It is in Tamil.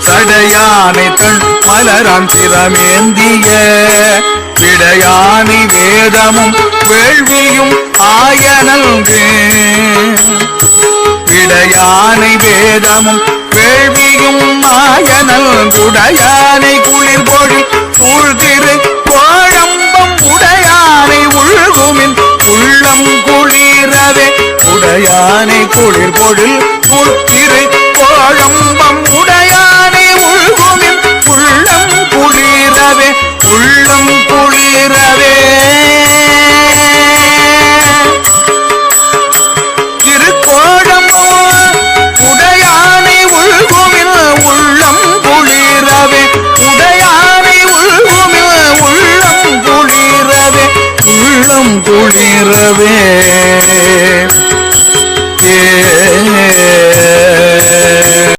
சடையானை தன் மலரான் திறமேந்திய விடையானை வேதமும் வேள்வியும் ஆயனல்கு விடையானை வேதமும் வேள்வியும் ஆயனல்குடையானை குளிர் பொழில் சூழ்திரு கோழம்பம் உடையானை உள்குமின் உள்ளம் குளிரவே உடையானை குளிர் பொழில் சூழ்திரு கோழம்பம் உடையானை உள்குமின் உள்ளம் குளிரவே உள்ள